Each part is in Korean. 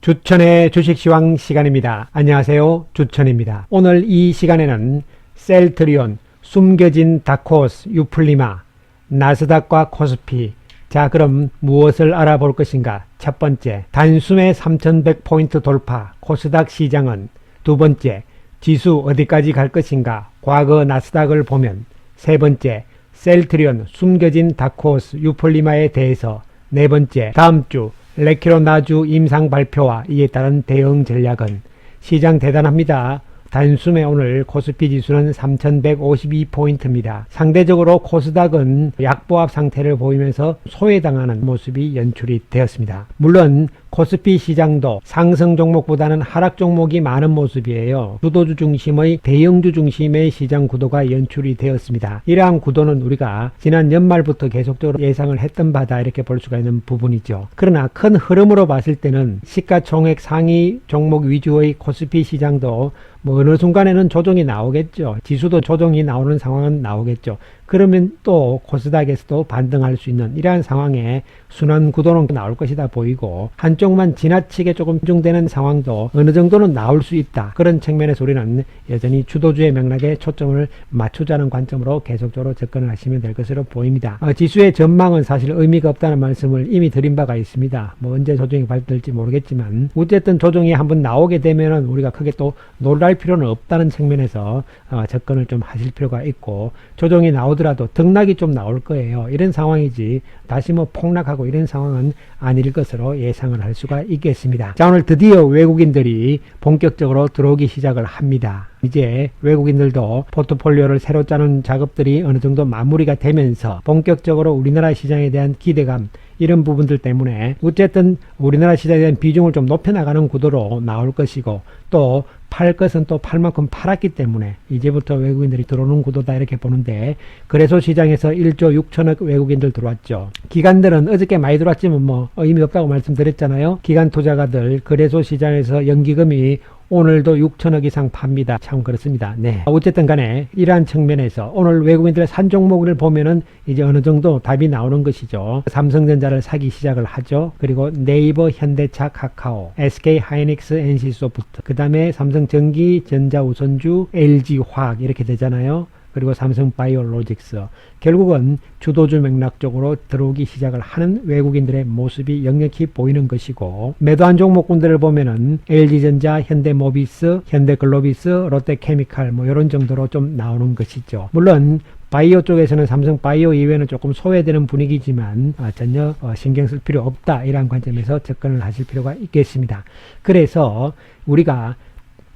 주천의 주식시황 시간입니다. 안녕하세요. 주천입니다. 오늘 이 시간에는 셀트리온, 숨겨진 다크호스, 유플리마, 나스닥과 코스피. 자, 그럼 무엇을 알아볼 것인가? 첫 번째, 단숨에 3100포인트 돌파, 코스닥 시장은. 두 번째, 지수 어디까지 갈 것인가? 과거 나스닥을 보면. 세 번째, 셀트리온, 숨겨진 다크호스, 유플리마에 대해서. 네 번째, 다음 주 레키로나주 임상 발표와 이에 따른 대응 전략은. 시장 대단합니다. 단숨에 오늘 코스피 지수는 3152포인트입니다. 상대적으로 코스닥은 약보합 상태를 보이면서 소외당하는 모습이 연출이 되었습니다. 물론 코스피 시장도 상승 종목보다는 하락 종목이 많은 모습이에요. 주도주 중심의 대형주 중심의 시장 구도가 연출이 되었습니다. 이러한 구도는 우리가 지난 연말부터 계속적으로 예상을 했던 바다 이렇게 볼 수가 있는 부분이죠. 그러나 큰 흐름으로 봤을 때는 시가총액 상위 종목 위주의 코스피 시장도 어느 순간에는 조정이 나오겠죠. 지수도 조정이 나오는 상황은 나오겠죠. 그러면 또 코스닥에서도 반등할 수 있는 이러한 상황에 순환 구도는 나올 것이다 보이고, 한쪽만 지나치게 조금 집중되는 상황도 어느 정도는 나올 수 있다. 그런 측면에서 우리는 여전히 주도주의 맥락에 초점을 맞추자는 관점으로 계속적으로 접근을 하시면 될 것으로 보입니다. 지수의 전망은 사실 의미가 없다는 말씀을 이미 드린 바가 있습니다. 언제 조정이 발표될지 모르겠지만 어쨌든 조정이 한번 나오게 되면은 우리가 크게 또 놀랄 필요는 없다는 측면에서 접근을 좀 하실 필요가 있고, 조정이 나오더라도 등락이 좀 나올 거예요. 이런 상황이지 다시 폭락하고 이런 상황은 아닐 것으로 예상을 할 수가 있겠습니다. 자, 오늘 드디어 외국인들이 본격적으로 들어오기 시작을 합니다. 이제 외국인들도 포트폴리오를 새로 짜는 작업들이 어느 정도 마무리가 되면서 본격적으로 우리나라 시장에 대한 기대감, 이런 부분들 때문에 어쨌든 우리나라 시장에 대한 비중을 좀 높여나가는 구도로 나올 것이고, 또 팔 것은 또 팔 만큼 팔았기 때문에 이제부터 외국인들이 들어오는 구도다 이렇게 보는데, 거래소 시장에서 1조 6천억 외국인들 들어왔죠. 기관들은 어저께 많이 들어왔지만 의미 없다고 말씀드렸잖아요. 기관 투자가들 거래소 시장에서 연기금이 오늘도 6천억 이상 팝니다. 참 그렇습니다. 네. 어쨌든 간에 이러한 측면에서 오늘 외국인들의 산 종목을 보면은 이제 어느 정도 답이 나오는 것이죠. 삼성전자를 사기 시작을 하죠. 그리고 네이버, 현대차, 카카오, SK 하이닉스, NC소프트, 그 다음에 삼성전기, 전자우선주, LG화학 이렇게 되잖아요. 그리고 삼성바이오로직스. 결국은 주도주 맥락 쪽으로 들어오기 시작을 하는 외국인들의 모습이 역력히 보이는 것이고, 매도한 종목군들을 보면은 LG전자, 현대모비스, 현대글로비스, 롯데케미칼 이런 정도로 좀 나오는 것이죠. 물론 바이오 쪽에서는 삼성바이오 이외에는 조금 소외되는 분위기지만 전혀 신경 쓸 필요 없다, 이러한 관점에서 접근을 하실 필요가 있겠습니다. 그래서 우리가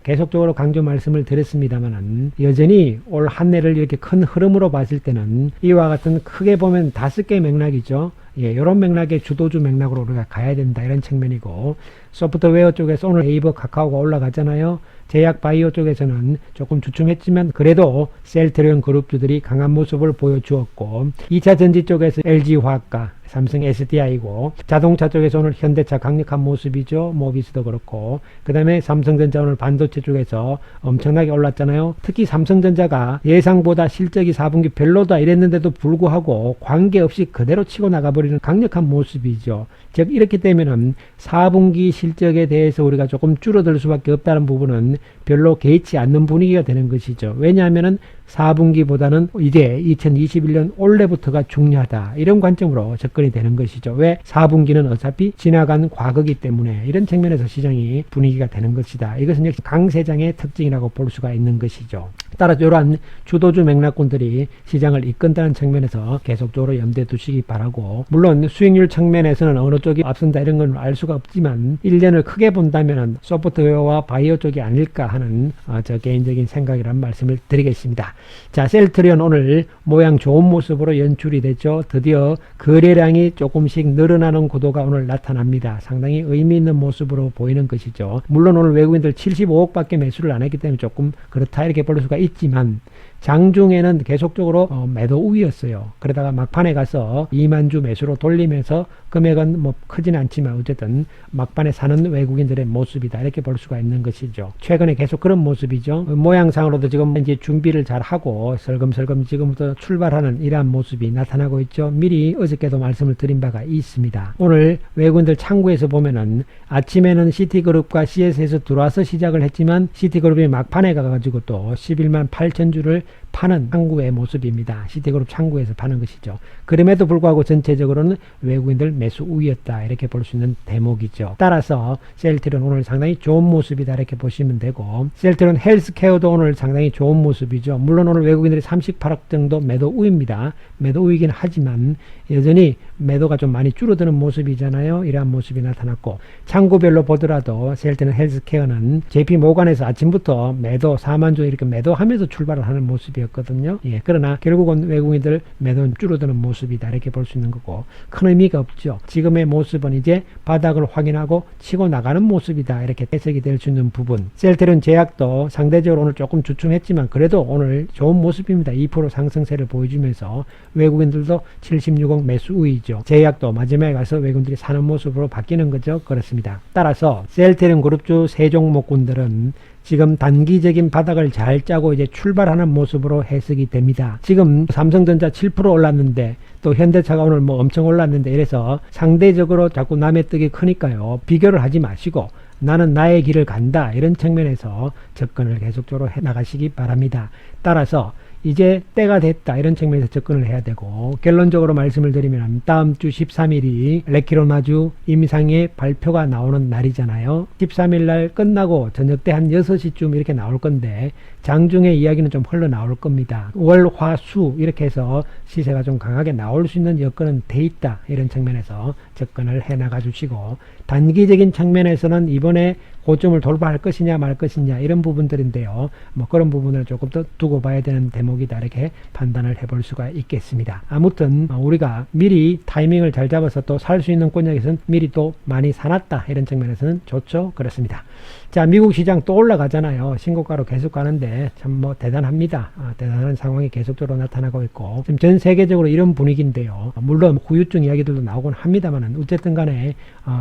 계속적으로 강조 말씀을 드렸습니다만은 여전히 올 한 해를 이렇게 큰 흐름으로 봤을 때는 이와 같은 크게 보면 5개 맥락이죠. 이런 맥락의 주도주 맥락으로 우리가 가야 된다, 이런 측면이고, 소프트웨어 쪽에서 오늘 네이버, 카카오가 올라가잖아요. 제약 바이오 쪽에서는 조금 주춤했지만 그래도 셀트리온 그룹주들이 강한 모습을 보여주었고, 2차 전지 쪽에서 LG화학과 삼성 SDI고, 자동차 쪽에서 오늘 현대차 강력한 모습이죠. 모비스도 그렇고, 그 다음에 삼성전자 오늘 반도체 쪽에서 엄청나게 올랐잖아요. 특히 삼성전자가 예상보다 실적이 4분기 별로다 이랬는데도 불구하고 관계없이 그대로 치고 나가버리는 강력한 모습이죠. 즉 이렇게 되면은 4분기 실적에 대해서 우리가 조금 줄어들 수밖에 없다는 부분은 별로 개의치 않는 분위기가 되는 것이죠. 왜냐하면은 4분기보다는 이제 2021년 올해부터가 중요하다, 이런 관점으로 접근이 되는 것이죠. 왜? 4분기는 어차피 지나간 과거기 때문에 이런 측면에서 시장이 분위기가 되는 것이다. 이것은 역시 강세장의 특징이라고 볼 수가 있는 것이죠. 따라서 이러한 주도주 맥락군들이 시장을 이끈다는 측면에서 계속적으로 염두에 두시기 바라고, 물론 수익률 측면에서는 어느 쪽이 앞선다 이런 건 알 수가 없지만 1년을 크게 본다면 소프트웨어와 바이오 쪽이 아닐까 하는 저 개인적인 생각이란 말씀을 드리겠습니다. 자, 셀트리온 오늘 모양 좋은 모습으로 연출이 됐죠. 드디어 거래량이 조금씩 늘어나는 구도가 오늘 나타납니다. 상당히 의미 있는 모습으로 보이는 것이죠. 물론 오늘 외국인들 75억밖에 매수를 안 했기 때문에 조금 그렇다 이렇게 볼 수가 있지만, 장중에는 계속적으로 매도 우위였어요. 그러다가 막판에 가서 2만 주 매수로 돌리면서 금액은 뭐 크진 않지만 어쨌든 막판에 사는 외국인들의 모습이다 이렇게 볼 수가 있는 것이죠. 최근에 계속 그런 모습이죠. 모양상으로도 지금 이제 준비를 잘 하고 슬금슬금 지금부터 출발하는 이러한 모습이 나타나고 있죠. 미리 어저께도 말씀을 드린 바가 있습니다. 오늘 외국인들 창구에서 보면은 아침에는 시티그룹과 CS에서 들어와서 시작을 했지만 시티그룹이 막판에 가가지고 또 11만 8천 주를 파는 창구의 모습입니다. 시티그룹 창구에서 파는 것이죠. 그럼에도 불구하고 전체적으로는 외국인들 매수 우위였다 이렇게 볼 수 있는 대목이죠. 따라서 셀트리온 오늘 상당히 좋은 모습이다 이렇게 보시면 되고, 셀트리온 헬스케어도 오늘 상당히 좋은 모습이죠. 물론 오늘 외국인들이 38억 정도 매도 우위입니다. 매도 우위긴 하지만 여전히 매도가 좀 많이 줄어드는 모습이잖아요. 이러한 모습이 나타났고, 창구별로 보더라도 셀트리온 헬스케어는 JP 모간에서 아침부터 매도 4만 주 이렇게 매도하면서 출발을 하는 모습이었거든요. 예, 그러나 결국은 외국인들 매도는 줄어드는 모습이다 이렇게 볼 수 있는 거고, 큰 의미가 없죠. 지금의 모습은 이제 바닥을 확인하고 치고 나가는 모습이다 이렇게 해석이 될 수 있는 부분. 셀트리온 제약도 상대적으로 오늘 조금 주춤했지만 그래도 오늘 좋은 모습입니다. 2% 상승세를 보여주면서 외국인들도 76억 매수 우위죠. 제약도 마지막에 가서 외국인들이 사는 모습으로 바뀌는 거죠. 그렇습니다. 따라서 셀트리온 그룹주 세 종목군들은 지금 단기적인 바닥을 잘 짜고 이제 출발하는 모습으로 해석이 됩니다. 지금 삼성전자 7% 올랐는데 또 현대차가 오늘 뭐 엄청 올랐는데, 이래서 상대적으로 자꾸 남의 떡이 크니까요. 비교를 하지 마시고 나는 나의 길을 간다 이런 측면에서 접근을 계속적으로 해 나가시기 바랍니다. 따라서 이제 때가 됐다 이런 측면에서 접근을 해야 되고, 결론적으로 말씀을 드리면 다음 주 13일이 레키로마주 임상의 발표가 나오는 날이잖아요. 13일 날 끝나고 저녁 때 한 6시쯤 이렇게 나올 건데 장중의 이야기는 좀 흘러나올 겁니다. 월, 화, 수 이렇게 해서 시세가 좀 강하게 나올 수 있는 여건은 돼 있다 이런 측면에서 접근을 해 나가 주시고, 단기적인 측면에서는 이번에 고점을 돌파할 것이냐 말 것이냐 이런 부분들인데요. 뭐 그런 부분을 조금 더 두고 봐야 되는 대목이다 이렇게 판단을 해볼 수가 있겠습니다. 아무튼 우리가 미리 타이밍을 잘 잡아서 또 살 수 있는 권역에서는 미리 또 많이 사놨다 이런 측면에서는 좋죠. 그렇습니다. 자, 미국 시장 또 올라가잖아요. 신고가로 계속 가는데 참 뭐 대단합니다. 대단한 상황이 계속적으로 나타나고 있고, 지금 전 세계적으로 이런 분위기인데요. 물론 후유증 이야기들도 나오곤 합니다만 어쨌든 간에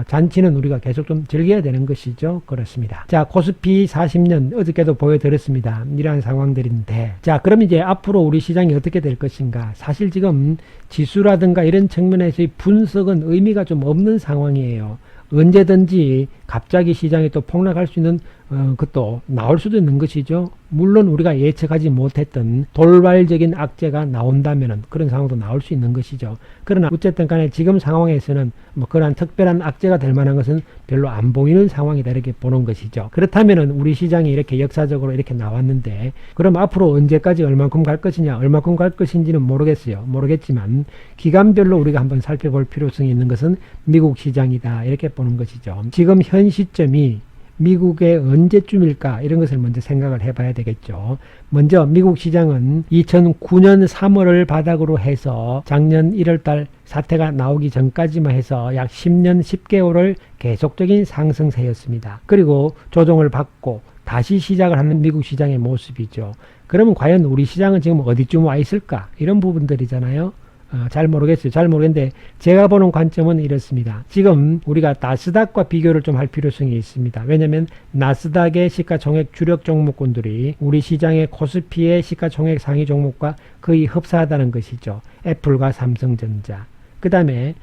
잔치는 우리가 계속 좀 즐겨야 되는 것이죠. 그렇습니다. 자, 코스피 40년 어저께도 보여드렸습니다. 이러한 상황들인데, 자, 그럼 이제 앞으로 우리 시장이 어떻게 될 것인가. 사실 지금 지수라든가 이런 측면에서의 분석은 의미가 좀 없는 상황이에요. 언제든지 갑자기 시장이 또 폭락할 수 있는 것도 나올 수도 있는 것이죠. 물론 우리가 예측하지 못했던 돌발적인 악재가 나온다면 그런 상황도 나올 수 있는 것이죠. 그러나 어쨌든 간에 지금 상황에서는 뭐 그러한 특별한 악재가 될 만한 것은 별로 안 보이는 상황이다 이렇게 보는 것이죠. 그렇다면 우리 시장이 이렇게 역사적으로 이렇게 나왔는데, 그럼 앞으로 언제까지 얼만큼 갈 것이냐, 얼만큼 갈 것인지는 모르겠어요. 모르겠지만 기간별로 우리가 한번 살펴볼 필요성이 있는 것은 미국 시장이다 이렇게 보는 것이죠. 지금 현 시점이 미국의 언제쯤일까 이런 것을 먼저 생각을 해봐야 되겠죠. 먼저 미국 시장은 2009년 3월을 바닥으로 해서 작년 1월달 사태가 나오기 전까지만 해서 약 10년 10개월을 계속적인 상승세였습니다. 그리고 조정을 받고 다시 시작을 하는 미국 시장의 모습이죠. 그러면 과연 우리 시장은 지금 어디쯤 와 있을까 이런 부분들이잖아요. 잘 모르겠어요. 잘 모르겠는데 제가 보는 관점은 이렇습니다. 지금 우리가 나스닥과 비교를 좀 할 필요성이 있습니다. 왜냐하면 나스닥의 시가총액 주력 종목군들이 우리 시장의 코스피의 시가총액 상위 종목과 거의 흡사하다는 것이죠. 애플과 삼성전자, 그 다음에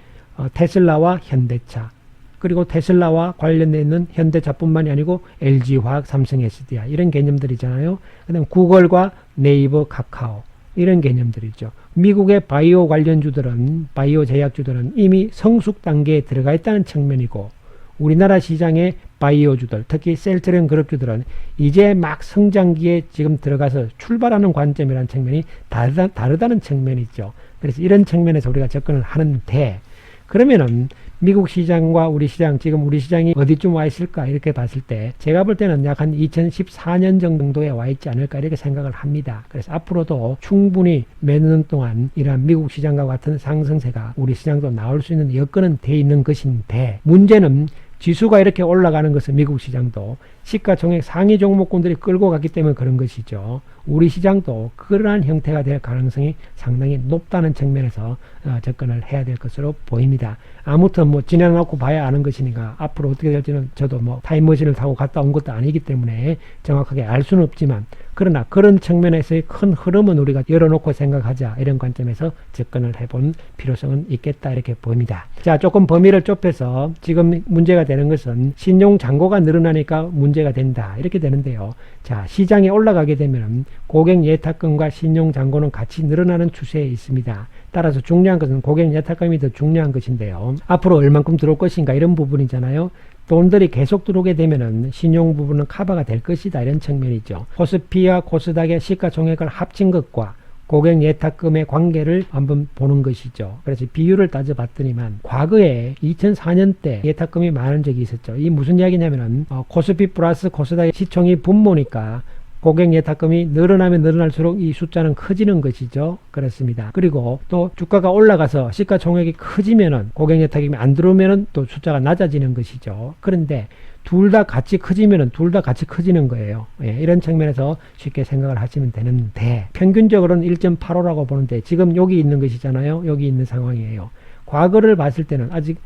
테슬라와 현대차, 그리고 테슬라와 관련되어 있는 현대차뿐만이 아니고 LG화학, 삼성 SDI 이런 개념들이잖아요. 그 다음에 구글과 네이버, 카카오 이런 개념들이죠. 미국의 바이오 관련주들은, 바이오 제약주들은 이미 성숙 단계에 들어가 있다는 측면이고, 우리나라 시장의 바이오주들, 특히 셀트리온 그룹주들은 이제 막 성장기에 지금 들어가서 출발하는 관점이라는 측면이 다르다는 측면이죠. 그래서 이런 측면에서 우리가 접근을 하는데, 그러면은 미국 시장과 우리 시장, 지금 우리 시장이 어디쯤 와 있을까 이렇게 봤을 때 제가 볼 때는 약 한 2014년 정도에 와 있지 않을까 이렇게 생각을 합니다. 그래서 앞으로도 충분히 몇 년 동안 이러한 미국 시장과 같은 상승세가 우리 시장도 나올 수 있는 여건은 돼 있는 것인데, 문제는 지수가 이렇게 올라가는 것은 미국 시장도 시가총액 상위 종목군들이 끌고 갔기 때문에 그런 것이죠. 우리 시장도 그러한 형태가 될 가능성이 상당히 높다는 측면에서 접근을 해야 될 것으로 보입니다. 아무튼 뭐 지나놓고 봐야 아는 것이니까 앞으로 어떻게 될지는 저도 뭐 타임머신을 타고 갔다 온 것도 아니기 때문에 정확하게 알 수는 없지만, 그러나 그런 측면에서의 큰 흐름은 우리가 열어놓고 생각하자, 이런 관점에서 접근을 해본 필요성은 있겠다, 이렇게 보입니다. 자, 조금 범위를 좁혀서 지금 문제가 되는 것은 신용 잔고가 늘어나니까 문제가 된다, 이렇게 되는데요. 자, 시장에 올라가게 되면 고객 예탁금과 신용 잔고는 같이 늘어나는 추세에 있습니다. 따라서 중요한 것은 고객 예탁금이 더 중요한 것인데요. 앞으로 얼만큼 들어올 것인가, 이런 부분이잖아요. 돈들이 계속 들어오게 되면은 신용 부분은 커버가 될 것이다, 이런 측면이죠. 코스피와 코스닥의 시가총액을 합친 것과 고객 예탁금의 관계를 한번 보는 것이죠. 그래서 비율을 따져봤더니만 과거에 2004년 때 예탁금이 많은 적이 있었죠. 이 무슨 이야기냐면은 코스피 플러스 코스닥의 시총이 분모니까 고객 예탁금이 늘어나면 늘어날수록 이 숫자는 커지는 것이죠. 그렇습니다. 그리고 또 주가가 올라가서 시가총액이 커지면은 고객 예탁금이 안 들어오면은 또 숫자가 낮아지는 것이죠. 그런데 둘 다 같이 커지면은 둘 다 같이 커지는 거예요. 예, 이런 측면에서 쉽게 생각을 하시면 되는데, 평균적으로는 1.85라고 보는데 지금 여기 있는 것이잖아요. 여기 있는 상황이에요. 과거를 봤을 때는 아직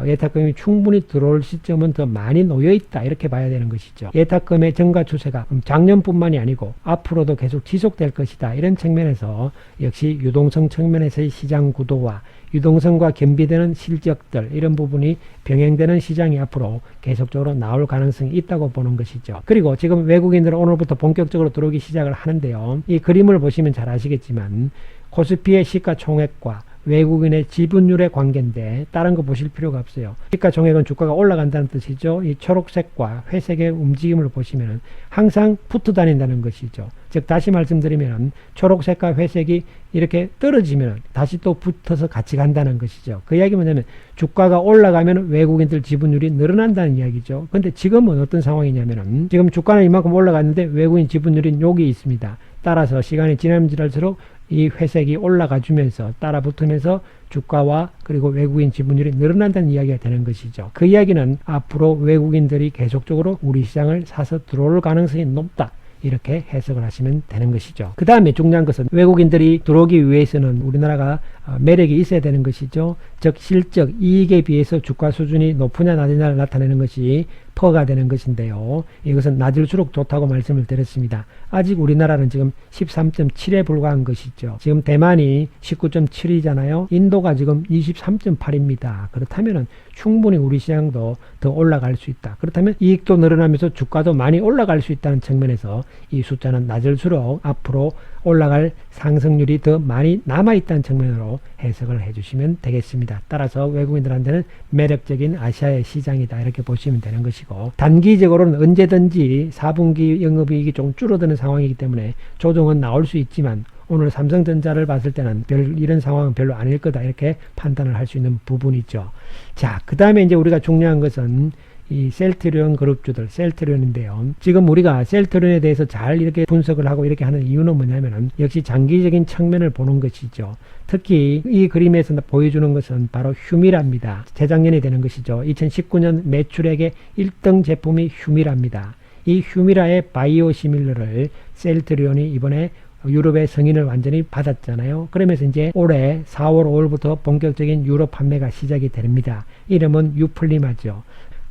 예탁금이 충분히 들어올 시점은 더 많이 놓여있다, 이렇게 봐야 되는 것이죠. 예탁금의 증가 추세가 작년뿐만이 아니고 앞으로도 계속 지속될 것이다, 이런 측면에서 역시 유동성 측면에서의 시장 구도와 유동성과 겸비되는 실적들, 이런 부분이 병행되는 시장이 앞으로 계속적으로 나올 가능성이 있다고 보는 것이죠. 그리고 지금 외국인들은 오늘부터 본격적으로 들어오기 시작을 하는데요. 이 그림을 보시면 잘 아시겠지만 코스피의 시가총액과 외국인의 지분율의 관계인데 다른 거 보실 필요가 없어요. 시가총액은 주가가 올라간다는 뜻이죠. 이 초록색과 회색의 움직임을 보시면 항상 붙어 다닌다는 것이죠. 즉 다시 말씀드리면 초록색과 회색이 이렇게 떨어지면 다시 또 붙어서 같이 간다는 것이죠. 그 이야기 뭐냐면 주가가 올라가면 외국인들 지분율이 늘어난다는 이야기죠. 근데 지금은 어떤 상황이냐면은 지금 주가는 이만큼 올라갔는데 외국인 지분율이 여기 있습니다. 따라서 시간이 지나면 지날수록 이 회색이 올라가 주면서 따라 붙으면서 주가와 그리고 외국인 지분율이 늘어난다는 이야기가 되는 것이죠. 그 이야기는 앞으로 외국인들이 계속적으로 우리 시장을 사서 들어올 가능성이 높다, 이렇게 해석을 하시면 되는 것이죠. 그 다음에 중요한 것은 외국인들이 들어오기 위해서는 우리나라가 매력이 있어야 되는 것이죠. 즉 실적, 이익에 비해서 주가 수준이 높으냐 낮으냐를 나타내는 것이 퍼가 되는 것인데요. 이것은 낮을수록 좋다고 말씀을 드렸습니다. 아직 우리나라는 지금 13.7에 불과한 것이죠. 지금 대만이 19.7이잖아요. 인도가 지금 23.8입니다. 그렇다면 충분히 우리 시장도 더 올라갈 수 있다. 그렇다면 이익도 늘어나면서 주가도 많이 올라갈 수 있다는 측면에서 이 숫자는 낮을수록 앞으로 올라갈 상승률이 더 많이 남아있다는 측면으로 해석을 해주시면 되겠습니다. 따라서 외국인들한테는 매력적인 아시아의 시장이다, 이렇게 보시면 되는 것이고, 단기적으로는 언제든지 4분기 영업이익이 좀 줄어드는 상황이기 때문에 조정은 나올 수 있지만 오늘 삼성전자를 봤을 때는 이런 상황은 별로 아닐 거다, 이렇게 판단을 할 수 있는 부분이죠. 자, 그 다음에 이제 우리가 중요한 것은 이 셀트리온 그룹주들, 셀트리온인데요. 지금 우리가 셀트리온에 대해서 잘 이렇게 분석을 하고 이렇게 하는 이유는 뭐냐면은 역시 장기적인 측면을 보는 것이죠. 특히 이 그림에서 보여주는 것은 바로 휴미라입니다. 재작년이 되는 것이죠. 2019년 매출액의 1등 제품이 휴미라입니다. 이 휴미라의 바이오시밀러를 셀트리온이 이번에 유럽의 승인을 완전히 받았잖아요. 그러면서 이제 올해 4월 5월부터 본격적인 유럽 판매가 시작이 됩니다. 이름은 유플리마죠.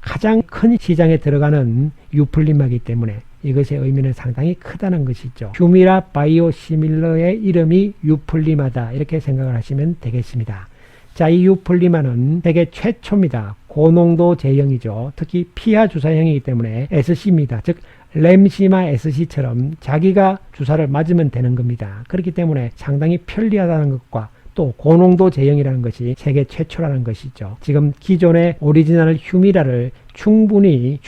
가장 큰 시장에 들어가는 유플리마이기 때문에 이것의 의미는 상당히 크다는 것이죠. 휴미라 바이오시밀러의 이름이 유플리마다, 이렇게 생각을 하시면 되겠습니다. 자, 이 유플리마는 세계 최초입니다. 고농도 제형이죠. 특히 피하 주사형이기 때문에 SC입니다. 즉 램시마 SC처럼 자기가 주사를 맞으면 되는 겁니다. 그렇기 때문에 상당히 편리하다는 것과 또 고농도 제형이라는 것이 세계 최초라는 것이죠. 지금 기존의 오리지널 휴미라를 충분히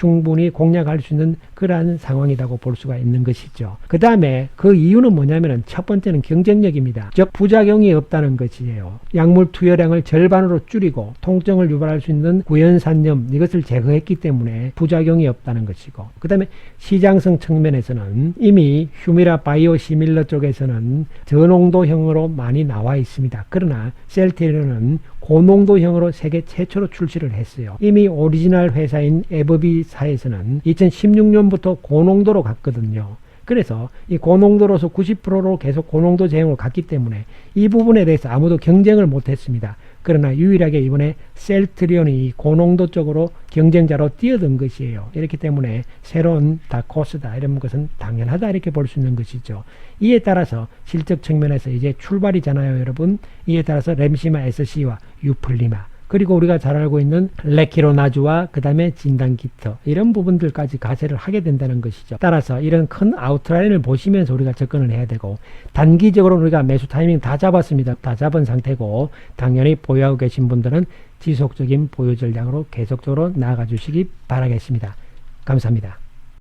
공략할 수 있는 그러한 상황이라고 볼 수가 있는 것이죠. 그 다음에 그 이유는 뭐냐면은 첫 번째는 경쟁력입니다. 즉 부작용이 없다는 것이에요. 약물 투여량을 절반으로 줄이고 통증을 유발할 수 있는 구연산염, 이것을 제거했기 때문에 부작용이 없다는 것이고, 그 다음에 시장성 측면에서는 이미 휴미라 바이오시밀러 쪽에서는 저농도형으로 많이 나와 있습니다. 그러나 셀트리온은 고농도형으로 세계 최초로 출시를 했어요. 이미 오리지널 회사인 에버비사에서는 2016년부터 고농도로 갔거든요. 그래서 이 고농도로서 90%로 계속 고농도 제형을 갔기 때문에 이 부분에 대해서 아무도 경쟁을 못했습니다. 그러나 유일하게 이번에 셀트리온이 이 고농도 쪽으로 경쟁자로 뛰어든 것이에요. 이렇기 때문에 새로운 다코스다 이런 것은 당연하다 이렇게 볼 수 있는 것이죠. 이에 따라서 실적 측면에서 이제 출발이잖아요, 여러분. 이에 따라서 램시마 SC와 유플리마 그리고 우리가 잘 알고 있는 레키로나주와 그 다음에 진단키트 이런 부분들까지 가세를 하게 된다는 것이죠. 따라서 이런 큰 아웃라인을 보시면서 우리가 접근을 해야 되고 단기적으로 우리가 매수 타이밍 다 잡았습니다. 다 잡은 상태고 당연히 보유하고 계신 분들은 지속적인 보유 전략으로 계속적으로 나아가 주시기 바라겠습니다. 감사합니다.